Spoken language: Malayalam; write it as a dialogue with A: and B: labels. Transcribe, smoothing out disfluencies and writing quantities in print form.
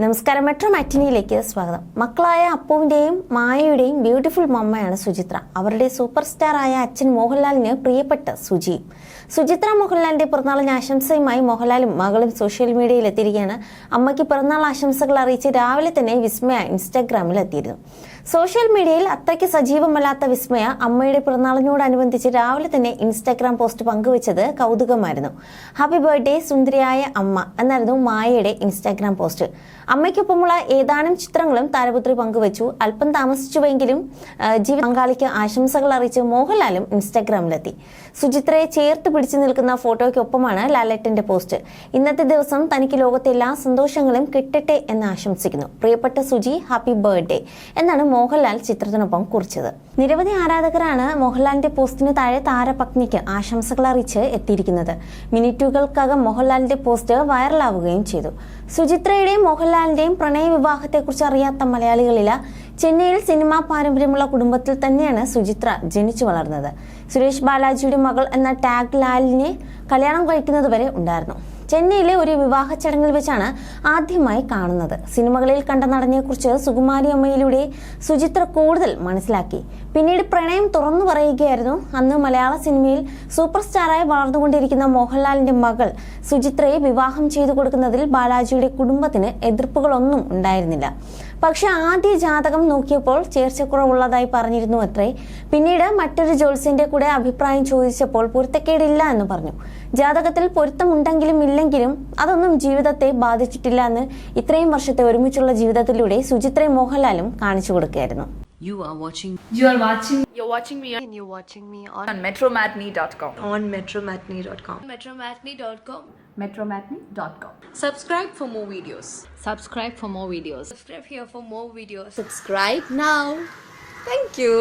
A: നമസ്കാരം. മെട്രോ മാറ്റിനിയിലേക്ക് സ്വാഗതം. മക്കളായ അപ്പുവിന്റെയും മായയുടെയും ബ്യൂട്ടിഫുൾ മമ്മയാണ് സുചിത്ര. അവരുടെ സൂപ്പർ സ്റ്റാർ ആയ അച്ഛൻ മോഹൻലാലിന് പ്രിയപ്പെട്ട സുജിയും. സുചിത്ര മോഹൻലാലിന്റെ പിറന്നാളിന് ആശംസയുമായി മോഹൻലാലും മകളും സോഷ്യൽ മീഡിയയിൽ എത്തിയിരിക്കുകയാണ്. അമ്മയ്ക്ക് പിറന്നാൾ ആശംസകൾ അറിയിച്ച് രാവിലെ തന്നെ വിസ്മയ ഇൻസ്റ്റാഗ്രാമിൽ എത്തിയിരുന്നു. സോഷ്യൽ മീഡിയയിൽ അത്രയ്ക്ക് സജീവമല്ലാത്ത വിസ്മയ അമ്മയുടെ പിറന്നാളിനോടനുബന്ധിച്ച് രാവിലെ തന്നെ ഇൻസ്റ്റാഗ്രാം പോസ്റ്റ് പങ്കുവച്ചത് കൗതുകമായിരുന്നു. ഹാപ്പി ബർത്ത്ഡേ സുന്ദരിയായ അമ്മ എന്നായിരുന്നു മായയുടെ ഇൻസ്റ്റാഗ്രാം പോസ്റ്റ്. അമ്മയ്ക്കൊപ്പമുള്ള ഏതാനും ചിത്രങ്ങളും താരപുത്രി പങ്കുവച്ചു. അല്പം താമസിച്ചുവെങ്കിലും ജീവിത പങ്കാളിക്ക് ആശംസകൾ അറിയിച്ച് മോഹൻലാലും ഇൻസ്റ്റാഗ്രാമിലെത്തി. സുചിത്രയെ ചേർത്ത് പിടിച്ചു നിൽക്കുന്ന ഫോട്ടോയ്ക്കൊപ്പമാണ് ലാലേട്ടന്റെ പോസ്റ്റ്. ഇന്നത്തെ ദിവസം തനിക്ക് ലോകത്തെ എല്ലാ സന്തോഷങ്ങളും കിട്ടട്ടെ എന്ന് ആശംസിക്കുന്നു. പ്രിയപ്പെട്ട സുജി, ഹാപ്പി ബർത്ത്ഡേ എന്നാണ് മോഹൻലാൽ ചിത്രത്തിനൊപ്പം കുറിച്ചത്. നിരവധി ആരാധകരാണ് മോഹൻലാലിന്റെ പോസ്റ്റിന് താഴെ താരപത്നിക്ക് ആശംസകൾ അറിയിച്ച് എത്തിയിരിക്കുന്നത്. മിനിറ്റുകൾക്കകം മോഹൻലാലിന്റെ പോസ്റ്റ് വൈറലാവുകയും ചെയ്തു. സുചിത്രയുടെയും മോഹൻലാലിന്റെയും പ്രണയ വിവാഹത്തെക്കുറിച്ച് അറിയാത്ത മലയാളികളില്ല. ചെന്നൈയിൽ സിനിമാ പാരമ്പര്യമുള്ള കുടുംബത്തിൽ തന്നെയാണ് സുചിത്ര ജനിച്ചു വളർന്നത്. സുരേഷ് ബാലാജിയുടെ മകൾ എന്ന ടാഗ് ലാലിനെ കല്യാണം കഴിക്കുന്നതുവരെ ഉണ്ടായിരുന്നു. ചെന്നൈയിലെ ഒരു വിവാഹ ചടങ്ങിൽ വെച്ചാണ് ആദ്യമായി കാണുന്നത്. സിനിമകളിൽ കണ്ട നടനെക്കുറിച്ച് സുകുമാരി അമ്മയിലൂടെ സുചിത്ര കൂടുതൽ മനസ്സിലാക്കി. പിന്നീട് പ്രണയം തുറന്നു പറയുകയായിരുന്നു. അന്ന് മലയാള സിനിമയിൽ സൂപ്പർ സ്റ്റാറായി വളർന്നുകൊണ്ടിരിക്കുന്ന മോഹൻലാലിന്റെ മകൾ സുചിത്രയെ വിവാഹം ചെയ്തു കൊടുക്കുന്നതിൽ ബാലാജിയുടെ കുടുംബത്തിന് എതിർപ്പുകളൊന്നും ഉണ്ടായിരുന്നില്ല. പക്ഷെ ആദ്യ ജാതകം നോക്കിയപ്പോൾ ചേർച്ചക്കുറവുള്ളതായി പറഞ്ഞിരുന്നു അത്രേ. പിന്നീട് മറ്റൊരു ജ്യോത്സ്യന്റെ കൂടെ അഭിപ്രായം ചോദിച്ചപ്പോൾ പൊരുത്തക്കേടില്ല എന്ന് പറഞ്ഞു. ജാതകത്തിൽ പൊരുത്തമുണ്ടെങ്കിലും ഇല്ലെങ്കിലും അതൊന്നും ജീവിതത്തെ ബാധിച്ചിട്ടില്ല എന്ന് ഇത്രയും വർഷത്തെ ഒരുമിച്ചുള്ള ജീവിതത്തിലൂടെ സുചിത്രയും മോഹൻലാലും കാണിച്ചു കൊടുക്കുകയായിരുന്നു.
B: You're watching me
C: on metromatney.com.
B: metromatney.com.
C: metromatney.com.
B: Subscribe for more videos.
C: Subscribe for more videos.
B: Subscribe here for more videos.
C: Subscribe now. Thank you.